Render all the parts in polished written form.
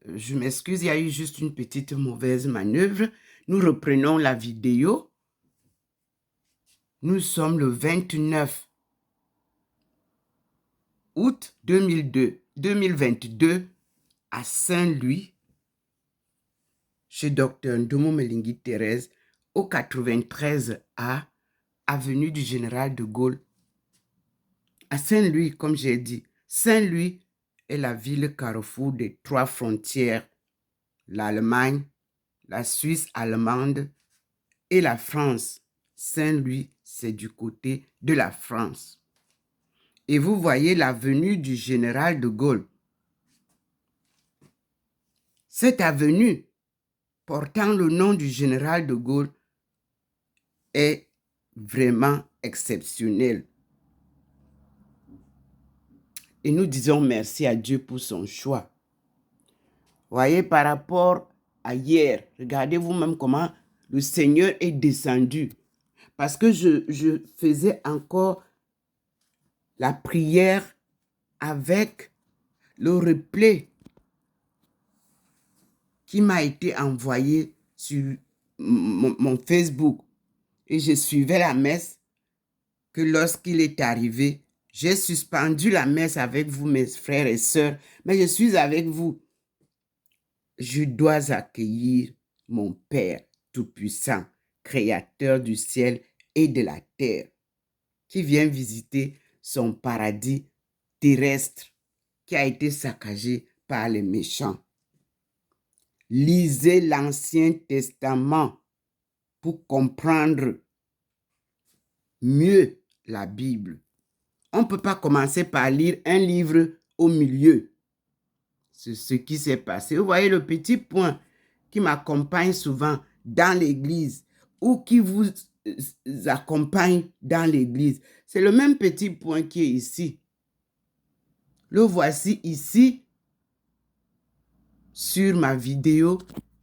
Je m'excuse, il y a eu juste une petite mauvaise manœuvre. Nous reprenons la vidéo. Nous sommes le 29 août 2022 à Saint-Louis, chez Dr Ndomo Melingui Thérèse, au 93A, avenue du Général de Gaulle. À Saint-Louis, comme j'ai dit, Saint-Louis est la ville carrefour des 3 frontières, l'Allemagne, la Suisse allemande et la France. Saint-Louis, c'est du côté de la France. Et vous voyez l'avenue du Général de Gaulle. Cette avenue portant le nom du Général de Gaulle est vraiment exceptionnelle. Et nous disons merci à Dieu pour son choix. Voyez, par rapport à hier, regardez vous-même comment le Seigneur est descendu. Parce que je faisais encore la prière avec le replay qui m'a été envoyé sur mon Facebook. Et je suivais la messe que lorsqu'il est arrivé, j'ai suspendu la messe avec vous, mes frères et sœurs, mais je suis avec vous. Je dois accueillir mon Père Tout-Puissant, Créateur du ciel et de la terre, qui vient visiter son paradis terrestre qui a été saccagé par les méchants. Lisez l'Ancien Testament pour comprendre mieux la Bible. On ne peut pas commencer par lire un livre au milieu. C'est ce qui s'est passé. Vous voyez le petit point qui m'accompagne souvent dans l'église ou qui vous accompagne dans l'église. C'est le même petit point qui est ici. Le voici ici sur ma vidéo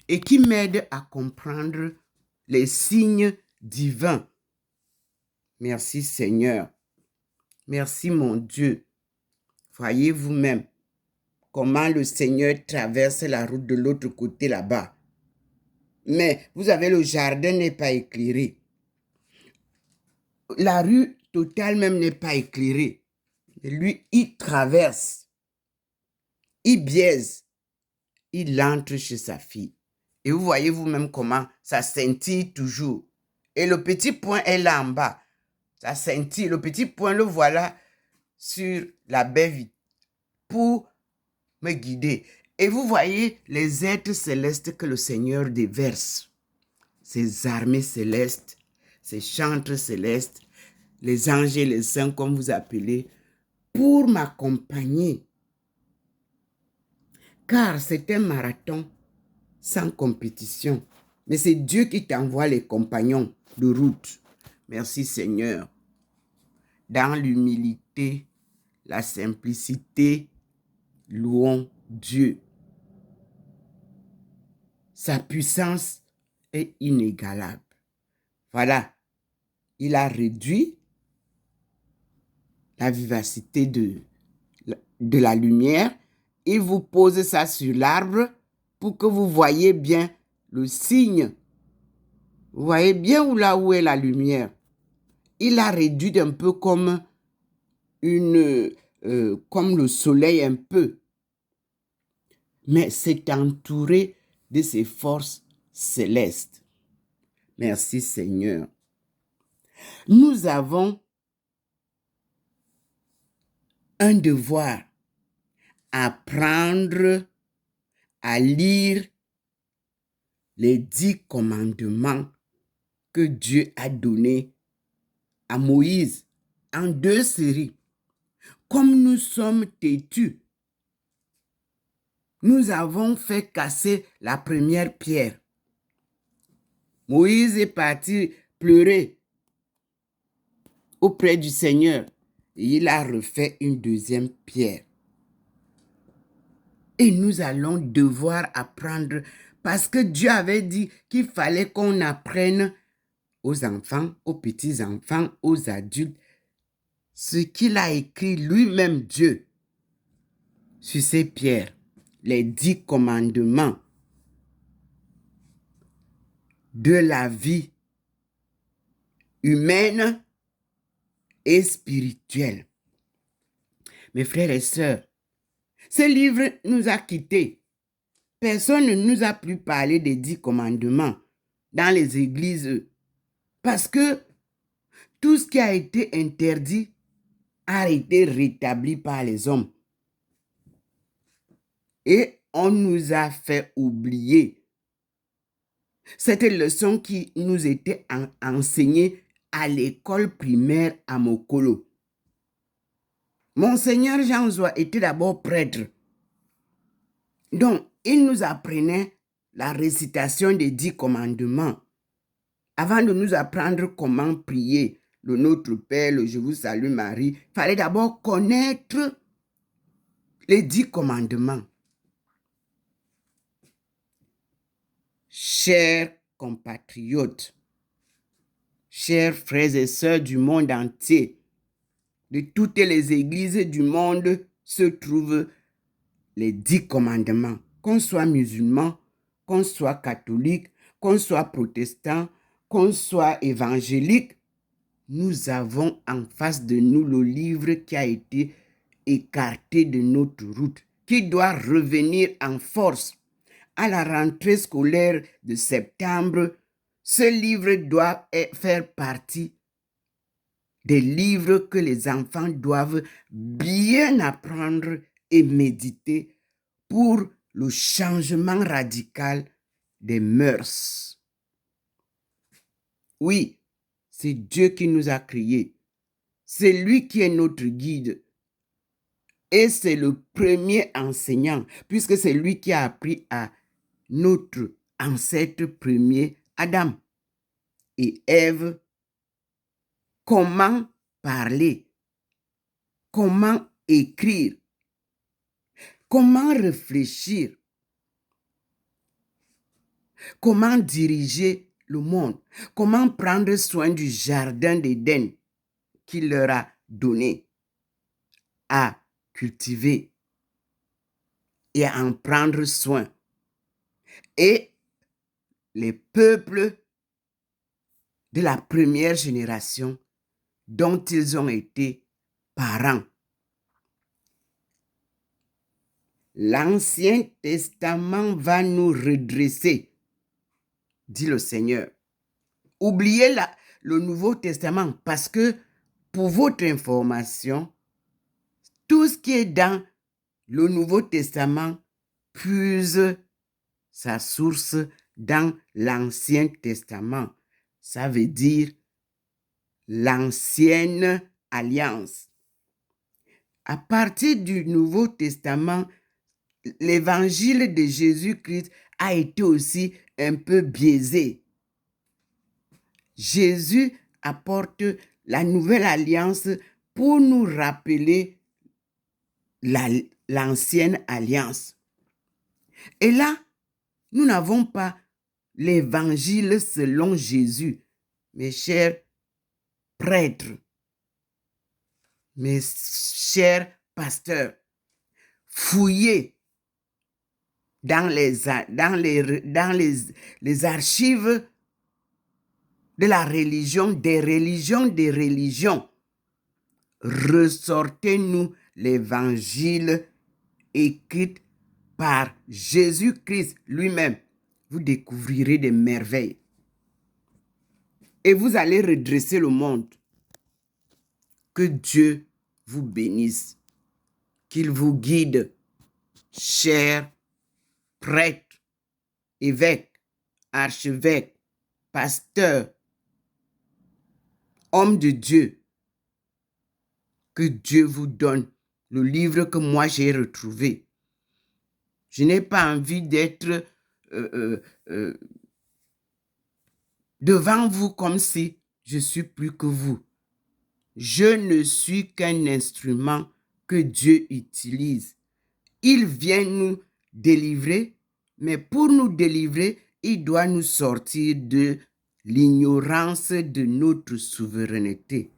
et qui m'aide à comprendre les signes divins. Merci Seigneur. Merci mon Dieu. Voyez vous-même comment le Seigneur traverse la route de l'autre côté là-bas. Mais vous avez le jardin n'est pas éclairé. La rue totale même n'est pas éclairée. Et lui, il traverse. Il biaise. Il entre chez sa fille. Et vous voyez vous-même comment ça scintille toujours. Et le petit point est là en bas. Ça scintille. Le petit point, le voilà sur la baie vitre pour me guider. Et vous voyez les êtres célestes que le Seigneur déverse. Ces armées célestes, ces chantres célestes, les anges et les saints comme vous appelez, pour m'accompagner. Car c'est un marathon sans compétition. Mais c'est Dieu qui t'envoie les compagnons de route. Merci Seigneur. Dans l'humilité, la simplicité, louons Dieu. Sa puissance est inégalable. Voilà, il a réduit la vivacité de la lumière. Il vous pose ça sur l'arbre pour que vous voyez bien le signe. Vous voyez bien où est la lumière. Il a réduit un peu comme comme le soleil un peu. Mais c'est entouré de ses forces célestes. Merci Seigneur. Nous avons un devoir: apprendre à lire les 10 commandements que Dieu a donnés à Moïse en 2 séries. Comme nous sommes têtus, nous avons fait casser la première pierre. Moïse est parti pleurer auprès du Seigneur et il a refait une 2e pierre. Et nous allons devoir apprendre parce que Dieu avait dit qu'il fallait qu'on apprenne aux enfants, aux petits-enfants, aux adultes, ce qu'il a écrit lui-même Dieu sur ces pierres. les 10 commandements de la vie humaine et spirituelle. Mes frères et sœurs, ce livre nous a quittés. Personne ne nous a plus parlé des 10 commandements dans les églises parce que tout ce qui a été interdit a été rétabli par les hommes. Et on nous a fait oublier cette leçon qui nous était enseignée à l'école primaire à Mokolo. Monseigneur Jean Zoua était d'abord prêtre. Donc, il nous apprenait la récitation des 10 commandements avant de nous apprendre comment prier le Notre Père, le Je vous salue Marie. Il fallait d'abord connaître les 10 commandements. Chers compatriotes, chers frères et sœurs du monde entier, de toutes les églises du monde se trouvent les 10 commandements. Qu'on soit musulman, qu'on soit catholique, qu'on soit protestant, qu'on soit évangélique, nous avons en face de nous le livre qui a été écarté de notre route, qui doit revenir en force. À la rentrée scolaire de septembre, ce livre doit faire partie des livres que les enfants doivent bien apprendre et méditer pour le changement radical des mœurs. Oui, c'est Dieu qui nous a créés. C'est lui qui est notre guide. Et c'est le premier enseignant, puisque c'est lui qui a appris à notre ancêtre premier, Adam et Ève, comment parler, comment écrire, comment réfléchir, comment diriger le monde, comment prendre soin du jardin d'Éden qu'il leur a donné à cultiver et à en prendre soin. Et les peuples de la première génération dont ils ont été parents. L'Ancien Testament va nous redresser, dit le Seigneur. Oubliez le Nouveau Testament parce que, pour votre information, tout ce qui est dans le Nouveau Testament puise sa source dans l'Ancien Testament. Ça veut dire l'ancienne alliance. À partir du Nouveau Testament, l'évangile de Jésus-Christ a été aussi un peu biaisé. Jésus apporte la nouvelle alliance pour nous rappeler l'ancienne alliance. Et là, nous n'avons pas l'évangile selon Jésus. Mes chers prêtres, mes chers pasteurs, fouillez dans les archives de la religion, des religions. Ressortez-nous l'évangile écrit par Jésus-Christ lui-même. Vous découvrirez des merveilles. Et vous allez redresser le monde. Que Dieu vous bénisse. Qu'il vous guide, chers prêtres, évêques, archevêques, pasteurs, hommes de Dieu. Que Dieu vous donne le livre que moi j'ai retrouvé. Je n'ai pas envie d'être devant vous comme si je suis plus que vous. Je ne suis qu'un instrument que Dieu utilise. Il vient nous délivrer, mais pour nous délivrer, il doit nous sortir de l'ignorance de notre souveraineté.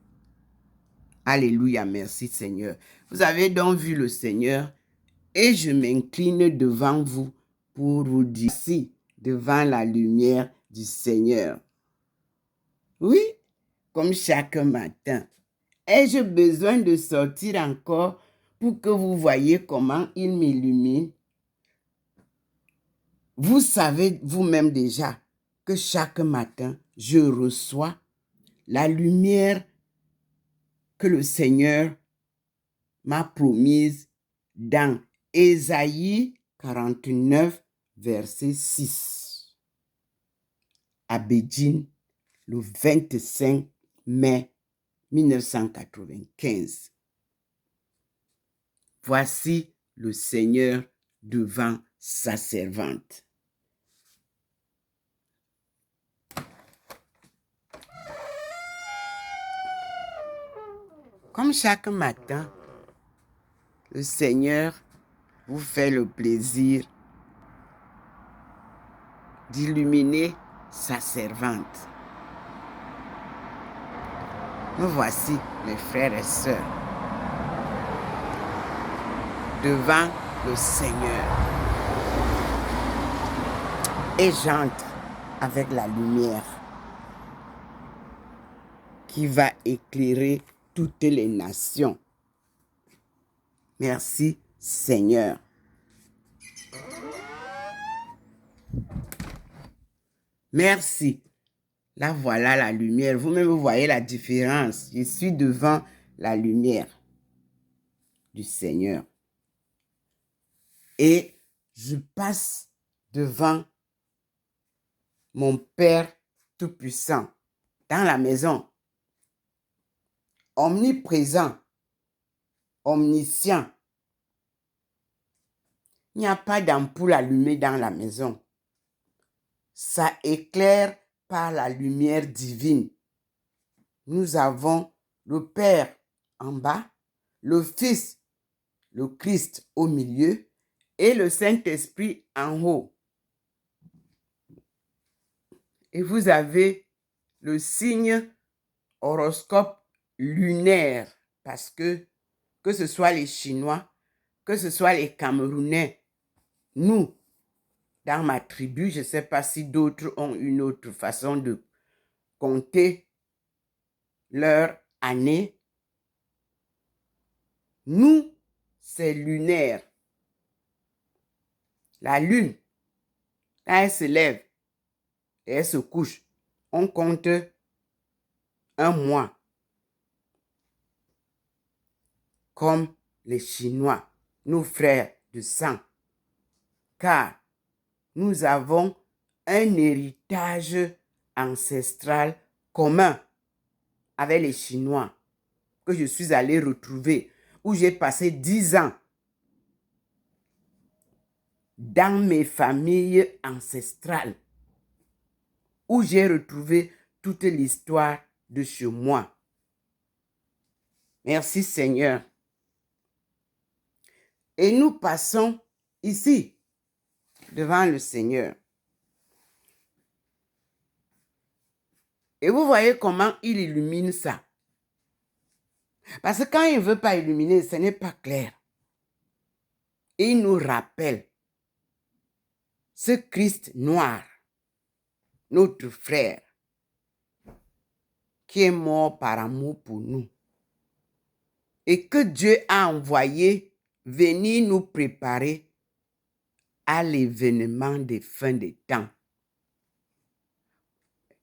Alléluia, merci Seigneur. Vous avez donc vu le Seigneur Et je m'incline devant vous pour vous dire si devant la lumière du Seigneur. Oui, comme chaque matin. Ai-je besoin de sortir encore pour que vous voyez comment il m'illumine? Vous savez vous-même déjà que chaque matin, je reçois la lumière que le Seigneur m'a promise dans Ésaïe 49, verset 6. À Bédine, le 25 mai 1995. Voici le Seigneur devant sa servante. Comme chaque matin, le Seigneur vous fait le plaisir d'illuminer sa servante. Nous voici, mes frères et sœurs, devant le Seigneur. Et j'entre avec la lumière qui va éclairer toutes les nations. Merci, Seigneur. Merci. Là, voilà la lumière. Vous-même, vous voyez la différence. Je suis devant la lumière du Seigneur. Et je passe devant mon Père Tout-Puissant dans la maison. Omniprésent, omniscient. Il n'y a pas d'ampoule allumée dans la maison. Ça éclaire par la lumière divine. Nous avons le Père en bas, le Fils, le Christ au milieu et le Saint-Esprit en haut. Et vous avez le signe horoscope lunaire parce que ce soit les Chinois, que ce soit les Camerounais, nous, dans ma tribu, je ne sais pas si d'autres ont une autre façon de compter leur année. Nous, c'est lunaire. La lune, quand elle se lève et elle se couche, on compte un mois. Comme les Chinois, nos frères de sang. Car nous avons un héritage ancestral commun avec les Chinois que je suis allé retrouver, où j'ai passé 10 ans dans mes familles ancestrales, où j'ai retrouvé toute l'histoire de chez moi. Merci Seigneur. Et nous passons ici, devant le Seigneur. Et vous voyez comment il illumine ça. Parce que quand il ne veut pas illuminer, ce n'est pas clair. Et il nous rappelle ce Christ noir, notre frère, qui est mort par amour pour nous. Et que Dieu a envoyé venir nous préparer à l'événement des fins des temps.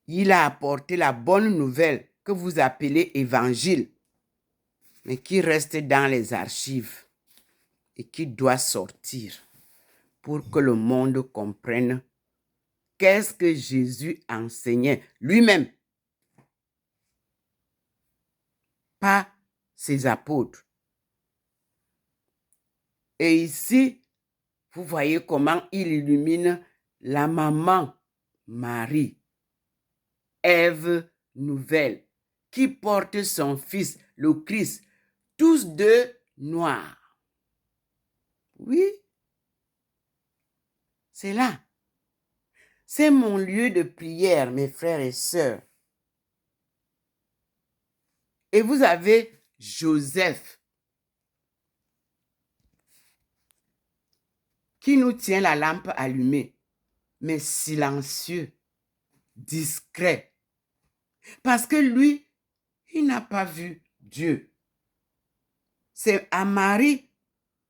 Il a apporté la bonne nouvelle que vous appelez évangile, mais qui reste dans les archives et qui doit sortir pour que le monde comprenne qu'est-ce que Jésus enseignait lui-même, pas ses apôtres. Et ici, vous voyez comment il illumine la maman Marie, Ève nouvelle, qui porte son fils, le Christ, tous deux noirs. Oui, c'est là. C'est mon lieu de prière, mes frères et sœurs. Et vous avez Joseph. qui nous tient la lampe allumée, mais silencieux, discret. Parce que lui, il n'a pas vu Dieu. C'est à Marie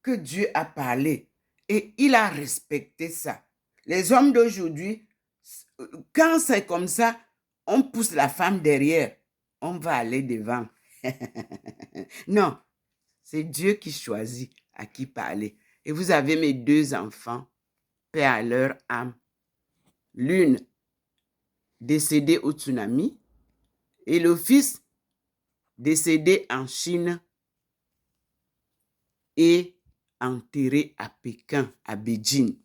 que Dieu a parlé et il a respecté ça. Les hommes d'aujourd'hui, quand c'est comme ça, on pousse la femme derrière, on va aller devant. Non, c'est Dieu qui choisit à qui parler. Et vous avez mes 2 enfants, paix à leur âme. L'une décédée au tsunami et le fils décédé en Chine et enterré à Pékin, à Beijing.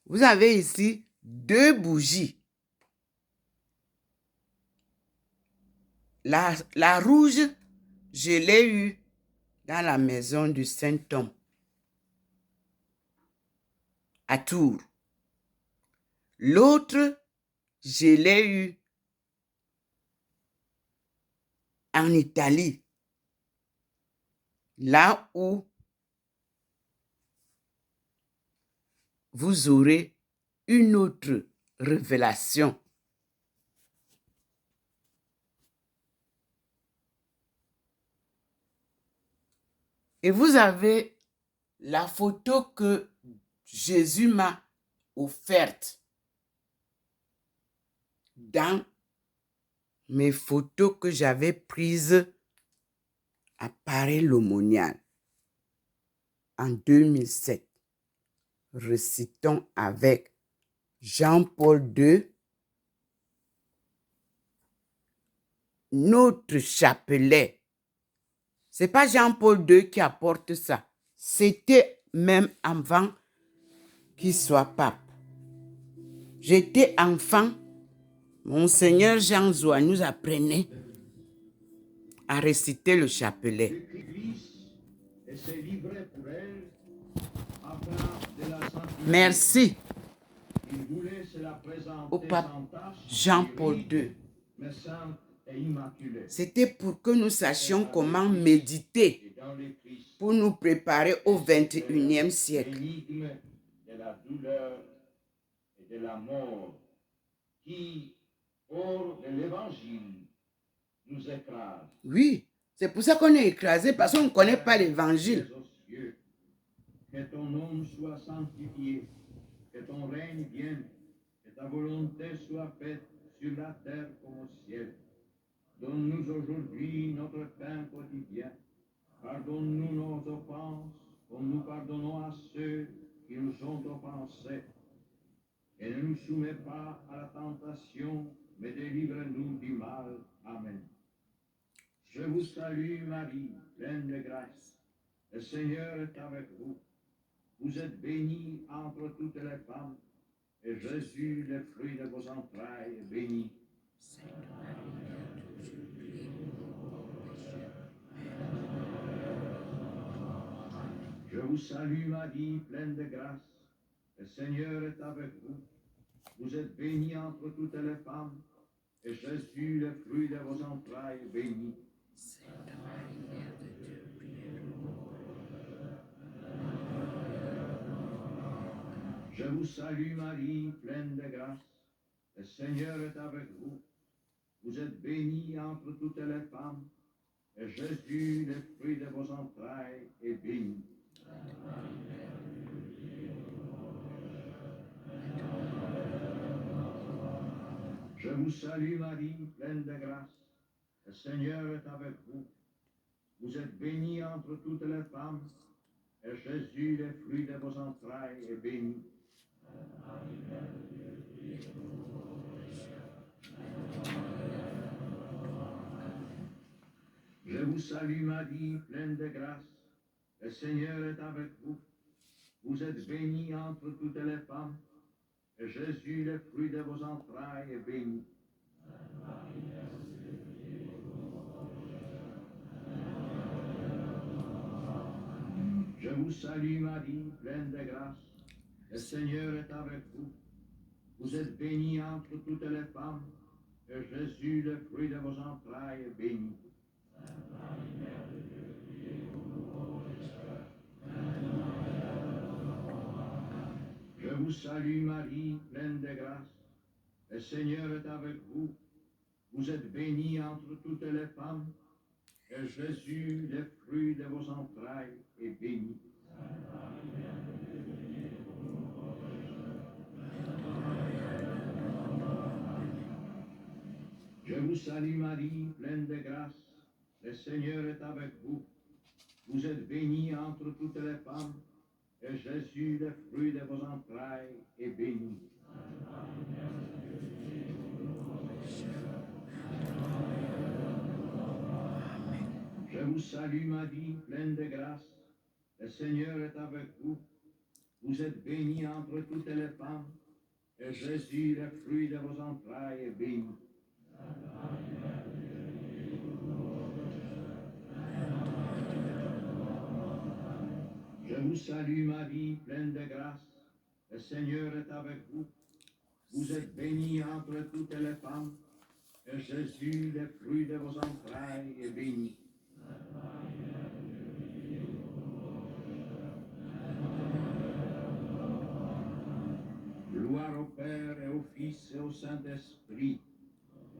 Vous avez ici 2 bougies. La rouge, je l'ai eue dans la maison du Saint-Homme, à Tours. L'autre, je l'ai eue en Italie, là où vous aurez une autre révélation. Et vous avez la photo que Jésus m'a offerte dans mes photos que j'avais prises à Paris-L'aumônial en 2007. Récitons avec Jean-Paul II notre chapelet. C'est pas Jean-Paul II qui apporte ça. C'était même avant qu'il soit pape. J'étais enfant. Monseigneur Jean Zoua nous apprenait à réciter le chapelet. Merci au pape Jean-Paul II. C'était pour que nous sachions comment méditer pour nous préparer au 21e siècle. De la douleur et de la mort qui, hors de l'évangile, nous écrase. Oui, c'est pour ça qu'on est écrasé, parce qu'on ne connaît pas l'évangile. Que ton nom soit sanctifié, que ton règne vienne, que ta volonté soit faite sur la terre comme au ciel. Donne-nous aujourd'hui notre pain quotidien. Pardonne-nous nos offenses, comme nous pardonnons à ceux qui nous ont offensés. Et ne nous soumets pas à la tentation, mais délivre-nous du mal. Amen. Je vous salue, Marie, pleine de grâce. Le Seigneur est avec vous. Vous êtes bénie entre toutes les femmes, et Jésus, le fruit de vos entrailles, est béni. Je vous salue, Marie, pleine de grâce. Le Seigneur est avec vous. Vous êtes bénie entre toutes les femmes, et Jésus, le fruit de vos entrailles, est béni. Je vous salue, Marie, pleine de grâce. Le Seigneur est avec vous. Vous êtes bénie entre toutes les femmes, et Jésus, le fruit de vos entrailles, est béni. Je vous salue, Marie, pleine de grâce. Le Seigneur est avec vous. Vous êtes bénie entre toutes les femmes, et Jésus, le fruit de vos entrailles, est béni. Je vous salue, Marie, pleine de grâce. Le Seigneur est avec vous. Vous êtes bénie entre toutes les femmes, et Jésus, le fruit de vos entrailles, est béni. Je vous salue, Marie, pleine de grâce. Le Seigneur est avec vous. Vous êtes bénie entre toutes les femmes, et Jésus, le fruit de vos entrailles, est béni. vous salue Marie, pleine de grâce. Le Seigneur est avec vous. Vous êtes bénie entre toutes les femmes, et Jésus, le fruit de vos entrailles, est béni. Je vous salue Marie, pleine de grâce. Le Seigneur est avec vous. Vous êtes bénie entre toutes les femmes, et Jésus, le fruit de vos entrailles, est béni. Je vous salue Marie, pleine de grâce. Le Seigneur est avec vous. Vous êtes bénie entre toutes les femmes, et Jésus, le fruit de vos entrailles, est béni. Je vous salue Marie, pleine de grâce. Le Seigneur est avec vous. Vous êtes bénie entre toutes les femmes, et Jésus, le fruit de vos entrailles, est béni. Gloire au Père et au Fils et au Saint-Esprit.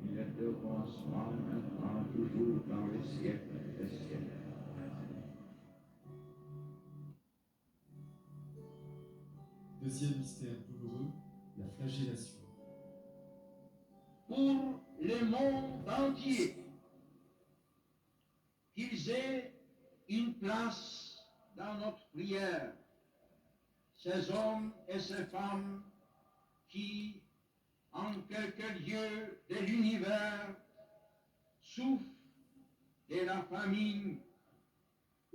Il était au commencement, maintenant, toujours, dans les siècles des siècles. Deuxième mystère douloureux, la flagellation. Pour le monde entier, qu'ils aient une place dans notre prière, ces hommes et ces femmes qui, en quelques lieux de l'univers, souffrent de la famine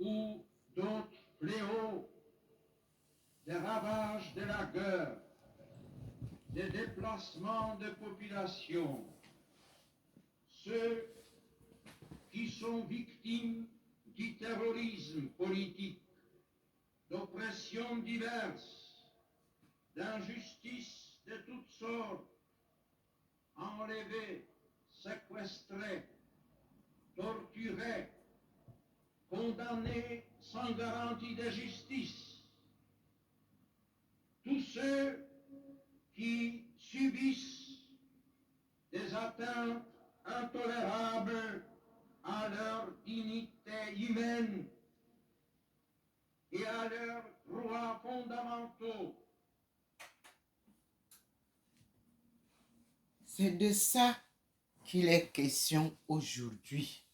ou d'autres fléaux, des ravages de la guerre, des déplacements de population, ceux qui sont victimes du terrorisme politique, d'oppressions diverses, d'injustices de toutes sortes, enlevés, séquestrés, torturés, condamnés sans garantie de justice, tous ceux qui subissent des atteintes intolérables à leur dignité humaine et à leurs droits fondamentaux. C'est de ça qu'il est question aujourd'hui.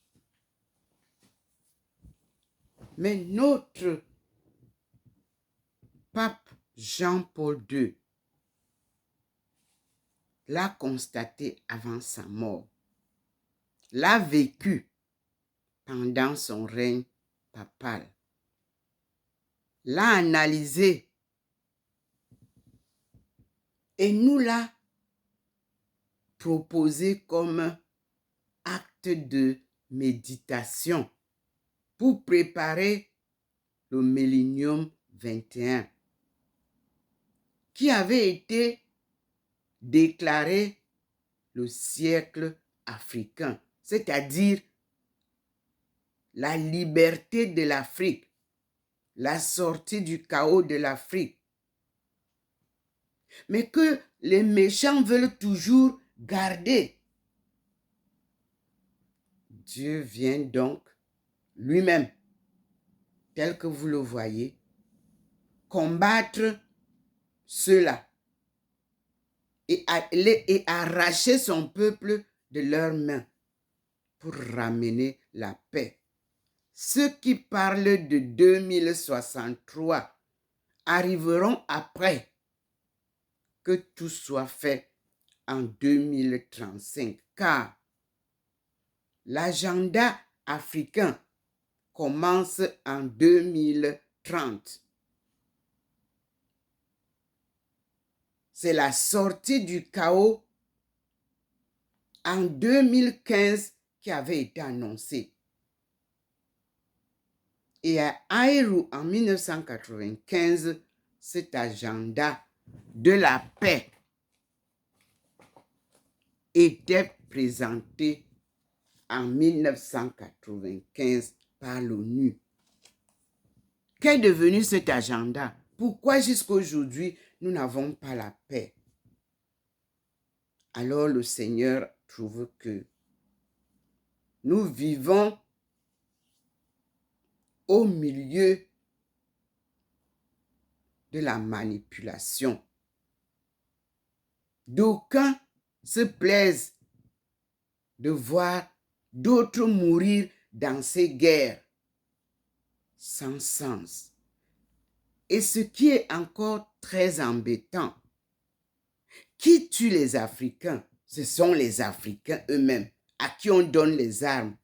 Mais notre pape Jean-Paul II l'a constaté avant sa mort, l'a vécu pendant son règne papal, l'a analysé et nous l'a proposé comme acte de méditation pour préparer le Millénium 21 qui avait été déclaré le siècle africain, c'est-à-dire la liberté de l'Afrique, la sortie du chaos de l'Afrique. Mais que les méchants veulent toujours garder. Dieu vient donc lui-même, tel que vous le voyez, combattre ceux-là et arracher son peuple de leurs mains pour ramener la paix. Ceux qui parlent de 2063 arriveront après que tout soit fait en 2035, car l'agenda africain commence en 2030. C'est la sortie du chaos en 2015 qui avait été annoncée. Et à Aïrou, en 1995, cet agenda de la paix était présenté en 1995 par l'ONU. Qu'est devenu cet agenda? Pourquoi jusqu'à aujourd'hui, nous n'avons pas la paix? Alors le Seigneur trouve que nous vivons au milieu de la manipulation. D'aucuns se plaisent de voir d'autres mourir dans ces guerres sans sens. Et ce qui est encore très embêtant, qui tue les Africains? Ce sont les Africains eux-mêmes à qui on donne les armes.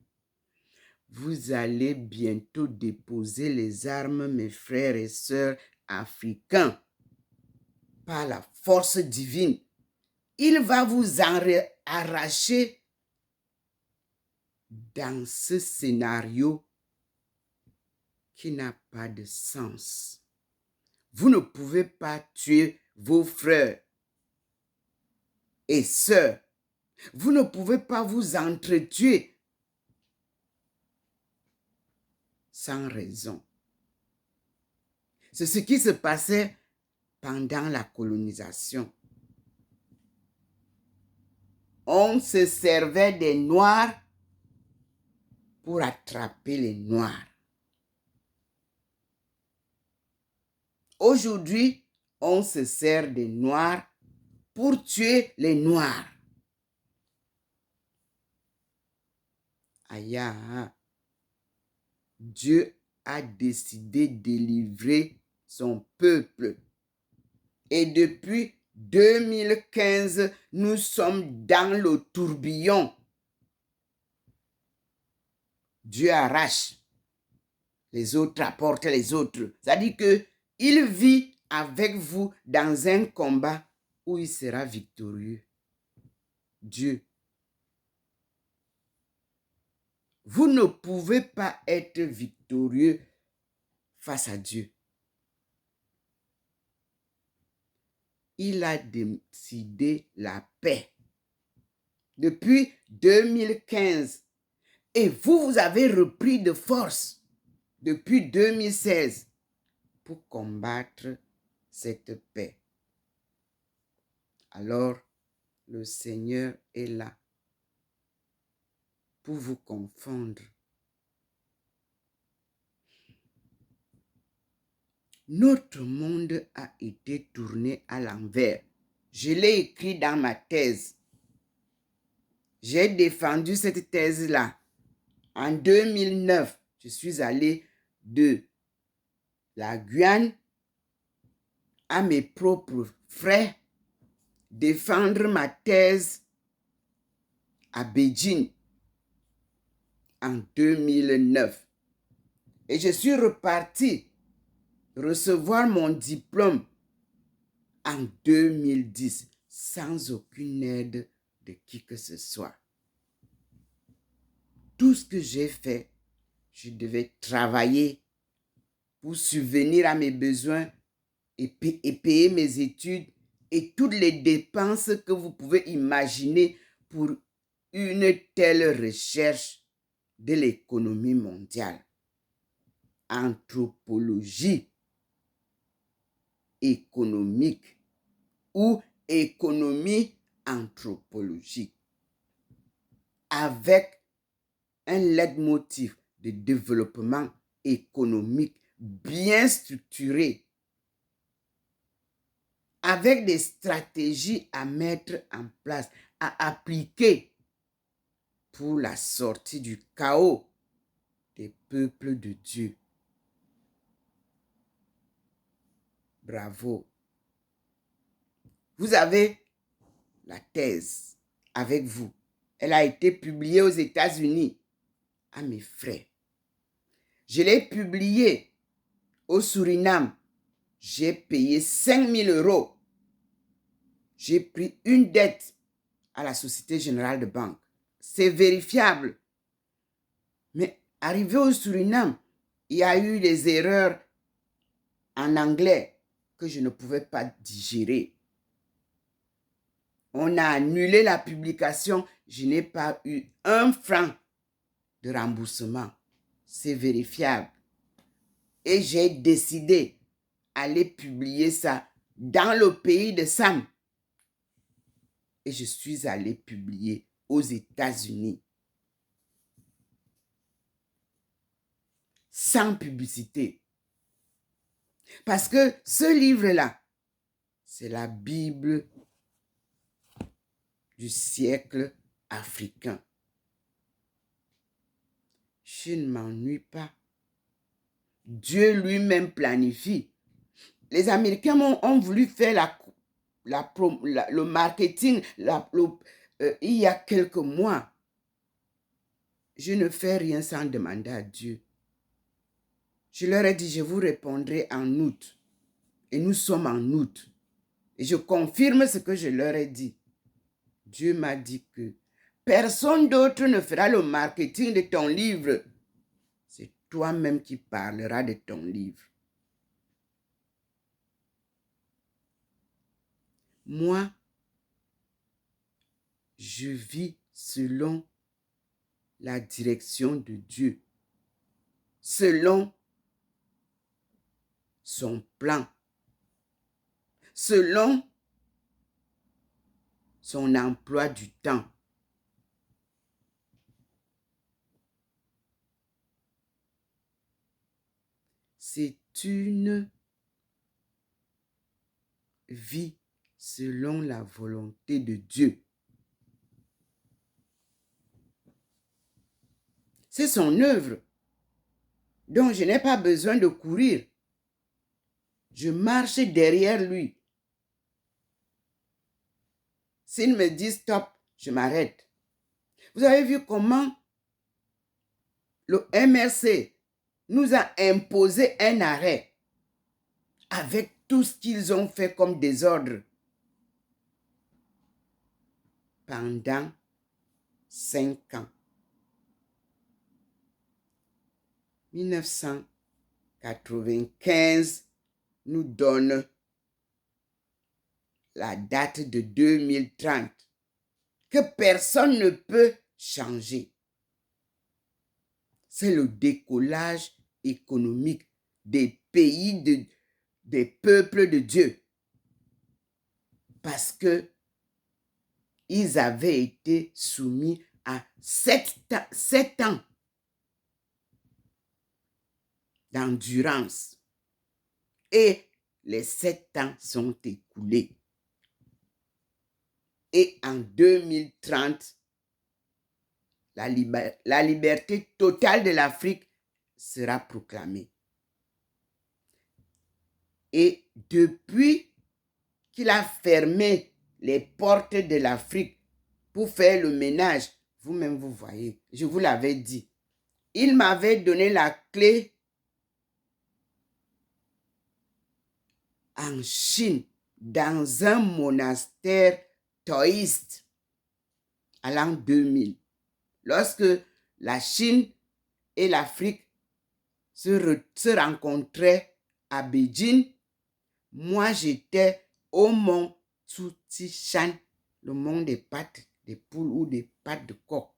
Vous allez bientôt déposer les armes, mes frères et sœurs africains, par la force divine. Il va vous arracher dans ce scénario qui n'a pas de sens. Vous ne pouvez pas tuer vos frères et sœurs. Vous ne pouvez pas vous entretuer sans raison. C'est ce qui se passait pendant la colonisation. On se servait des Noirs pour attraper les Noirs. Aujourd'hui, on se sert des Noirs pour tuer les Noirs. Aïe, Dieu a décidé de délivrer son peuple. Et depuis 2015, nous sommes dans le tourbillon. Dieu arrache, les autres apportent les autres. C'est-à-dire qu'il vit avec vous dans un combat où il sera victorieux. Dieu. Vous ne pouvez pas être victorieux face à Dieu. Il a décidé la paix depuis 2015. Et vous avez repris de force depuis 2016 pour combattre cette paix. Alors, le Seigneur est là pour vous confondre. Notre monde a été tourné à l'envers. Je l'ai écrit dans ma thèse. J'ai défendu cette thèse-là. En 2009, je suis allé de la Guyane à mes propres frais défendre ma thèse à Beijing en 2009. Et je suis reparti recevoir mon diplôme en 2010 sans aucune aide de qui que ce soit. Tout ce que j'ai fait, je devais travailler pour subvenir à mes besoins et payer mes études et toutes les dépenses que vous pouvez imaginer pour une telle recherche de l'économie mondiale. Anthropologie économique ou économie anthropologique avec un leitmotiv de développement économique bien structuré avec des stratégies à mettre en place, à appliquer pour la sortie du chaos des peuples de Dieu. Bravo. Vous avez la thèse avec vous. Elle a été publiée aux États-Unis. À mes frères. Je l'ai publiée au Suriname. J'ai payé 5 000 €. J'ai pris une dette à la Société Générale de Banque. C'est vérifiable. Mais arrivé au Suriname, il y a eu des erreurs en anglais que je ne pouvais pas digérer. On a annulé la publication. Je n'ai pas eu 1 franc de remboursement. C'est vérifiable. Et j'ai décidé, aller publier ça dans le pays de Sam. Et je suis allé publier aux États-Unis. Sans publicité. Parce que ce livre-là, c'est la Bible du siècle africain. Je ne m'ennuie pas. Dieu lui-même planifie. Les Américains ont voulu faire le marketing il y a quelques mois. Je ne fais rien sans demander à Dieu. Je leur ai dit, je vous répondrai en août. Et nous sommes en août. Et je confirme ce que je leur ai dit. Dieu m'a dit que personne d'autre ne fera le marketing de ton livre. C'est toi-même qui parleras de ton livre. Moi, je vis selon la direction de Dieu, selon son plan, selon son emploi du temps. C'est une vie selon la volonté de Dieu. C'est son œuvre, dont je n'ai pas besoin de courir. Je marche derrière lui. S'il me dit stop, je m'arrête. Vous avez vu comment le MRC nous a imposé un arrêt avec tout ce qu'ils ont fait comme désordre pendant 5 ans. 1995 nous donne la date de 2030 que personne ne peut changer. C'est le décollage économique des pays, des peuples de Dieu. Parce que ils avaient été soumis à 7 ans d'endurance. Et les 7 ans sont écoulés. Et en 2030, la liberté totale de l'Afrique sera proclamée. Et depuis qu'il a fermé les portes de l'Afrique pour faire le ménage, vous-même vous voyez, je vous l'avais dit, il m'avait donné la clé en Chine, dans un monastère taoïste, à l'an 2000. Lorsque la Chine et l'Afrique se rencontraient à Beijing, moi j'étais au mont Tsutishan, le mont des pattes des poules ou des pattes de coq.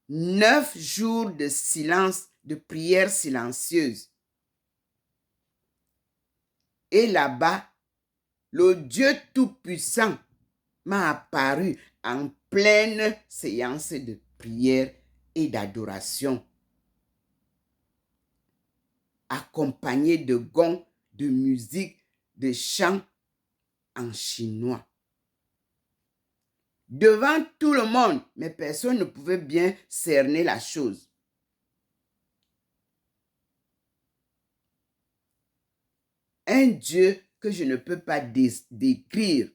9 jours de silence, de prière silencieuse. Et là-bas, le Dieu Tout-Puissant m'a apparu en pleine séance de prière et d'adoration, accompagné de gongs, de musique, de chants en chinois. Devant tout le monde, mais personne ne pouvait bien cerner la chose. Un Dieu que je ne peux pas décrire.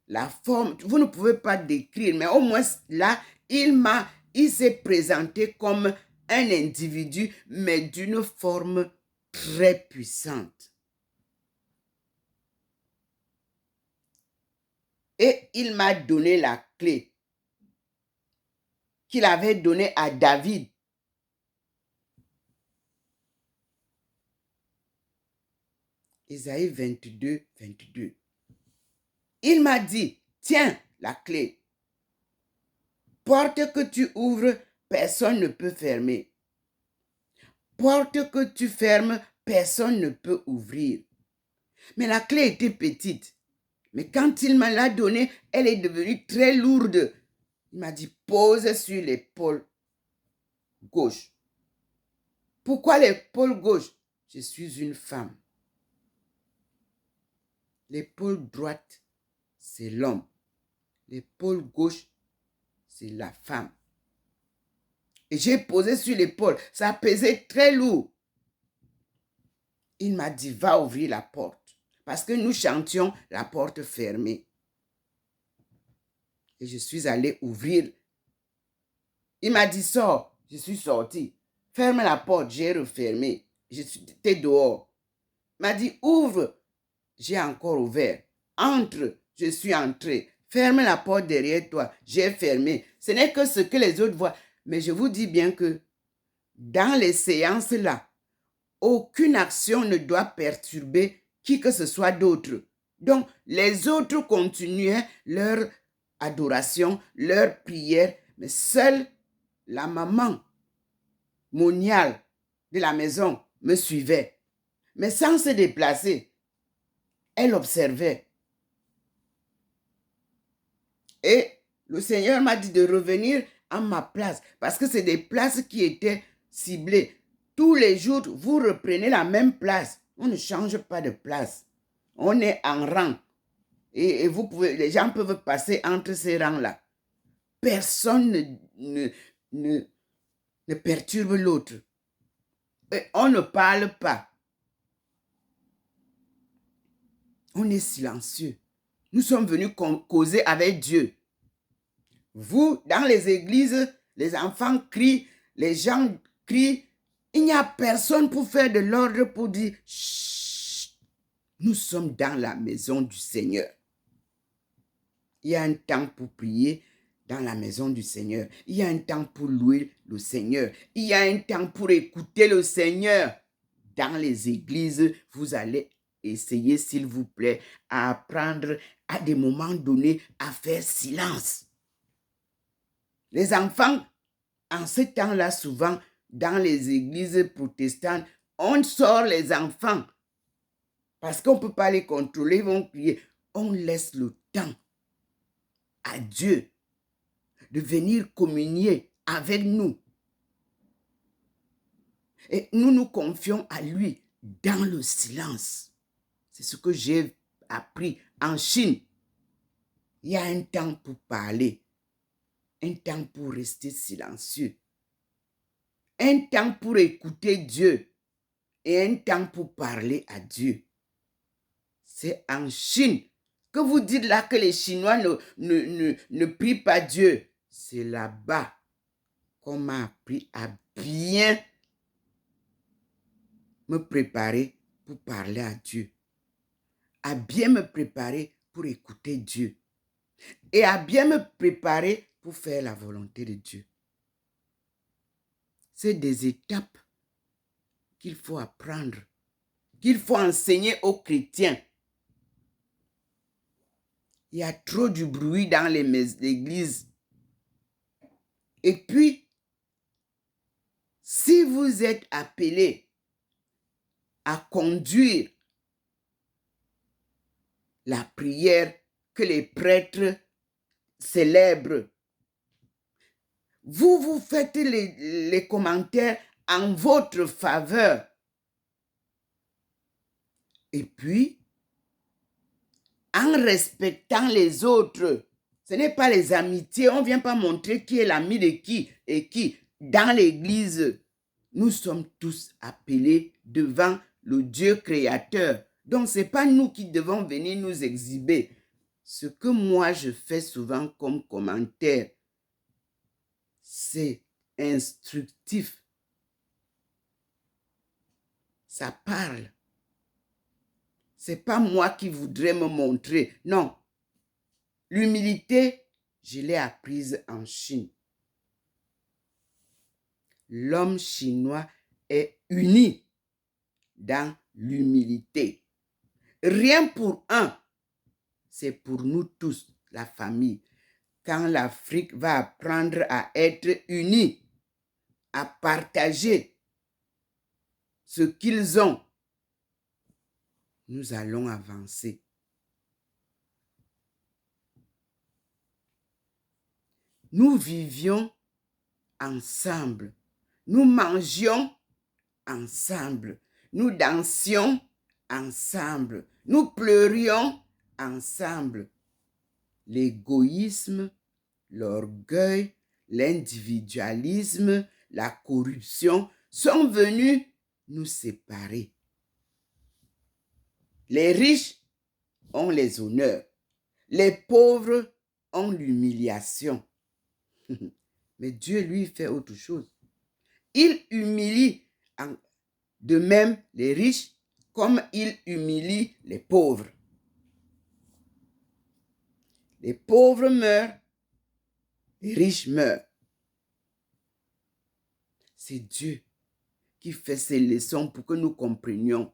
La forme, vous ne pouvez pas décrire, mais au moins là, il s'est présenté comme un individu, mais d'une forme très puissante. Et il m'a donné la clé qu'il avait donnée à David. Isaïe 22, 22. Il m'a dit, tiens la clé. Porte que tu ouvres, personne ne peut fermer. portes que tu fermes, personne ne peut ouvrir. Mais la clé était petite. Mais quand il me l'a donnée, elle est devenue très lourde. Il m'a dit, pose sur l'épaule gauche. Pourquoi l'épaule gauche? Je suis une femme. L'épaule droite, c'est l'homme. L'épaule gauche, c'est la femme. Et j'ai posé sur l'épaule. Ça pesait très lourd. Il m'a dit, va ouvrir la porte. Parce que nous chantions la porte fermée. Et je suis allée ouvrir. Il m'a dit, sors. Je suis sortie. Ferme la porte. J'ai refermé. J'étais dehors. Il m'a dit, ouvre. J'ai encore ouvert. Entre. Je suis entrée. Ferme la porte derrière toi. J'ai fermé. Ce n'est que ce que les autres voient. Mais je vous dis bien que dans les séances-là, aucune action ne doit perturber qui que ce soit d'autre. Donc, les autres continuaient leur adoration, leur prière, mais seule la maman moniale de la maison me suivait. Mais sans se déplacer, elle observait. Et le Seigneur m'a dit de revenir à ma place parce que c'est des places qui étaient ciblées. Tous les jours, vous reprenez la même place. On ne change pas de place. On est en rang. Et les gens peuvent passer entre ces rangs-là. Personne ne perturbe l'autre. Et on ne parle pas. On est silencieux. Nous sommes venus causer avec Dieu. Vous, dans les églises, les enfants crient, les gens crient. Il n'y a personne pour faire de l'ordre, pour dire « Chut, nous sommes dans la maison du Seigneur. » Il y a un temps pour prier dans la maison du Seigneur. Il y a un temps pour louer le Seigneur. Il y a un temps pour écouter le Seigneur. Dans les églises, vous allez essayer, s'il vous plaît, à apprendre à des moments donnés à faire silence. Les enfants, en ce temps-là, souvent, dans les églises protestantes, on sort les enfants parce qu'on ne peut pas les contrôler, ils vont crier. On laisse le temps à Dieu de venir communier avec nous. Et nous nous confions à lui dans le silence. C'est ce que j'ai appris en Chine. Il y a un temps pour parler, un temps pour rester silencieux, un temps pour écouter Dieu et un temps pour parler à Dieu. C'est en Chine que vous dites là que les Chinois ne prient pas Dieu. C'est là-bas qu'on m'a appris à bien me préparer pour parler à Dieu, à bien me préparer pour écouter Dieu et à bien me préparer pour faire la volonté de Dieu. C'est des étapes qu'il faut apprendre, qu'il faut enseigner aux chrétiens. Il y a trop du bruit dans les églises. Et puis, si vous êtes appelé à conduire la prière que les prêtres célèbrent, vous faites les commentaires en votre faveur. Et puis, en respectant les autres, ce n'est pas les amitiés, on ne vient pas montrer qui est l'ami de qui et qui. Dans l'église, nous sommes tous appelés devant le Dieu créateur. Donc, ce n'est pas nous qui devons venir nous exhiber. Ce que moi, je fais souvent comme commentaire, c'est instructif. Ça parle. Ce n'est pas moi qui voudrais me montrer. Non. L'humilité, je l'ai apprise en Chine. L'homme chinois est uni dans l'humilité. Rien pour un, c'est pour nous tous, la famille. Quand l'Afrique va apprendre à être unie, à partager, ce qu'ils ont, nous allons avancer. Nous vivions ensemble. Nous mangions ensemble. Nous dansions ensemble. Nous pleurions ensemble. L'égoïsme, l'orgueil, l'individualisme, la corruption sont venus nous séparer. Les riches ont les honneurs. Les pauvres ont l'humiliation. Mais Dieu, lui, fait autre chose. Il humilie de même les riches comme il humilie les pauvres. Les pauvres meurent, les riches meurent. C'est Dieu qui fait ces leçons pour que nous comprenions.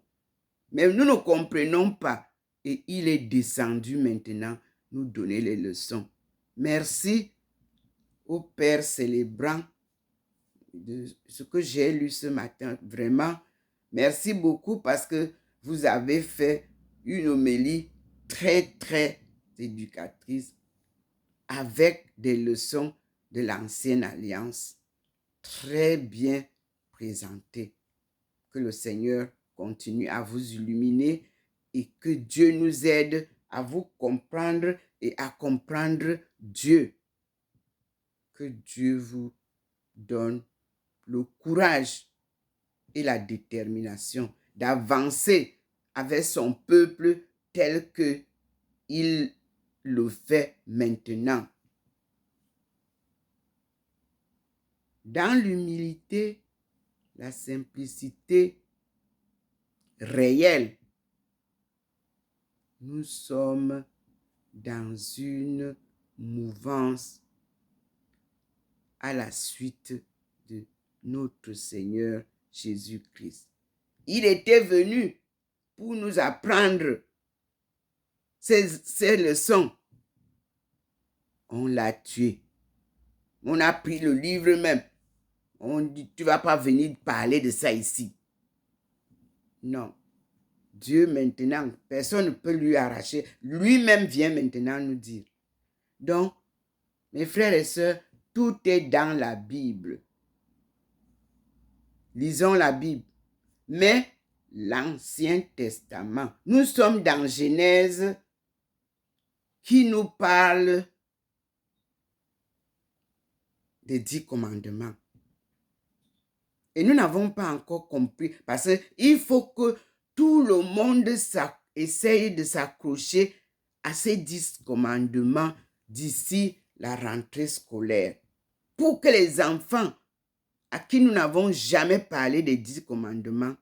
Mais nous ne comprenons pas. Et il est descendu maintenant nous donner les leçons. Merci au Père célébrant de ce que j'ai lu ce matin. Vraiment, merci beaucoup parce que vous avez fait une homélie très, très éducatrice avec des leçons de l'Ancienne Alliance très bien présentées. Que le Seigneur continue à vous illuminer et que Dieu nous aide à vous comprendre et à comprendre Dieu. Que Dieu vous donne le courage et la détermination d'avancer avec son peuple tel que il le fait maintenant. Dans l'humilité, la simplicité réelle, nous sommes dans une mouvance à la suite de notre Seigneur Jésus-Christ. Il était venu pour nous apprendre ces leçons. On l'a tué. On a pris le livre même. On dit, tu ne vas pas venir parler de ça ici. Non. Dieu maintenant, personne ne peut lui arracher. Lui-même vient maintenant nous dire. Donc, mes frères et sœurs, tout est dans la Bible. Lisons la Bible. Mais l'Ancien Testament, nous sommes dans Genèse qui nous parle des 10 commandements. Et nous n'avons pas encore compris parce qu'il faut que tout le monde essaye de s'accrocher à ces 10 commandements d'ici la rentrée scolaire. Pour que les enfants à qui nous n'avons jamais parlé des 10 commandements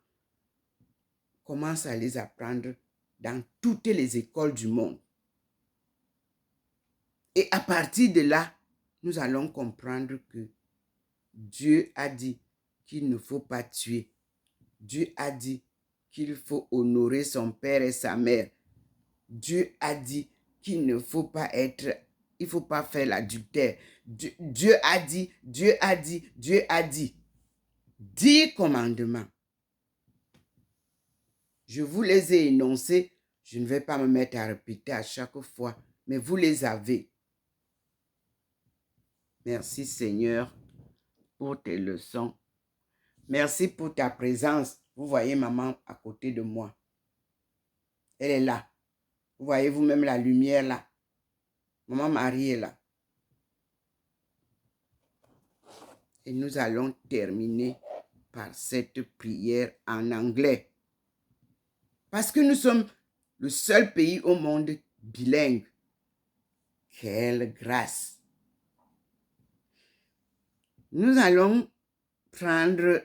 commencent à les apprendre dans toutes les écoles du monde. Et à partir de là, nous allons comprendre que Dieu a dit qu'il ne faut pas tuer. Dieu a dit qu'il faut honorer son père et sa mère. Dieu a dit qu'il ne faut pas il ne faut pas faire l'adultère. Dieu a dit. 10 commandements. Je vous les ai énoncés. Je ne vais pas me mettre à répéter à chaque fois, mais vous les avez. Merci Seigneur pour tes leçons. Merci pour ta présence. Vous voyez maman à côté de moi. Elle est là. Vous voyez vous-même la lumière là. Maman Marie est là. Et nous allons terminer par cette prière en anglais. Parce que nous sommes le seul pays au monde bilingue. Quelle grâce! Nous allons prendre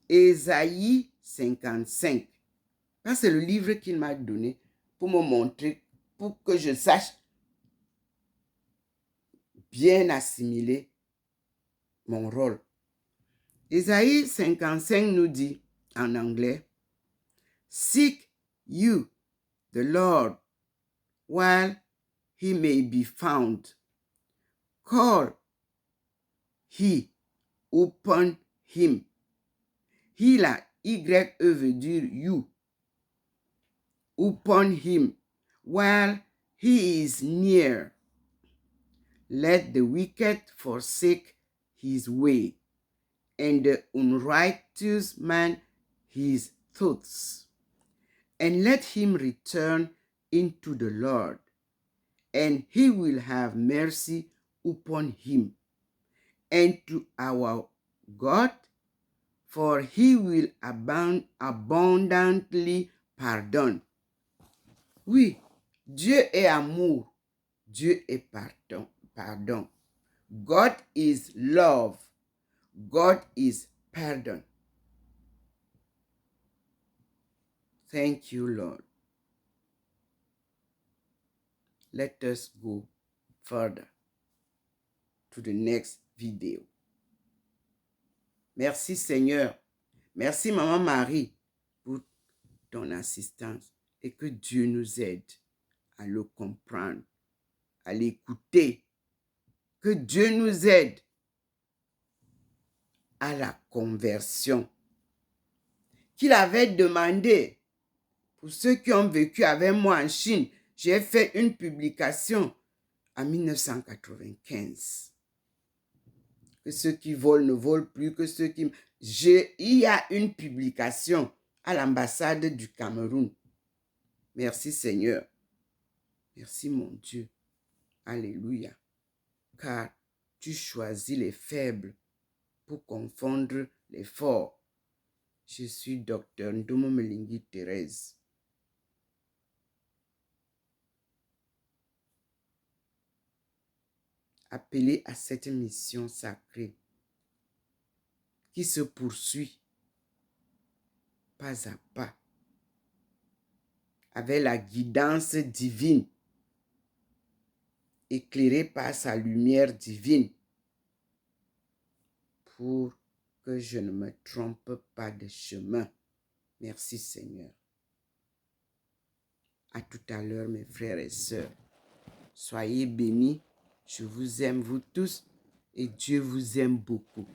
Ésaïe 55. Ça, c'est le livre qu'il m'a donné pour me montrer, pour que je sache bien assimiler mon rôle. Ésaïe 55 nous dit en anglais, Seek you the Lord while he may be found. Call he upon him Hila, Y-E veut dire you. Upon him, while he is near. Let the wicked forsake his way, and the unrighteous man his thoughts. And let him return into the Lord, and he will have mercy upon him, and to our God, for he will abundantly pardon. Oui, Dieu est amour, Dieu est pardon. God is love, God is pardon. Thank you, Lord. Let us go further to the next video. Merci Seigneur. Merci Maman Marie pour ton assistance et que Dieu nous aide à le comprendre, à l'écouter. Que Dieu nous aide à la conversion qu'il avait demandé. Pour ceux qui ont vécu avec moi en Chine, j'ai fait une publication en 1995. Que ceux qui volent ne volent plus, que ceux qui... Il y a une publication à l'ambassade du Cameroun. Merci Seigneur. Merci mon Dieu. Alléluia. Car tu choisis les faibles pour confondre les forts. Je suis Dr Ndomo Melingi Thérèse. Appelé à cette mission sacrée qui se poursuit pas à pas avec la guidance divine, éclairée par sa lumière divine, pour que je ne me trompe pas de chemin. Merci Seigneur. À tout à l'heure mes frères et sœurs. Soyez bénis. Je vous aime vous tous et Dieu vous aime beaucoup.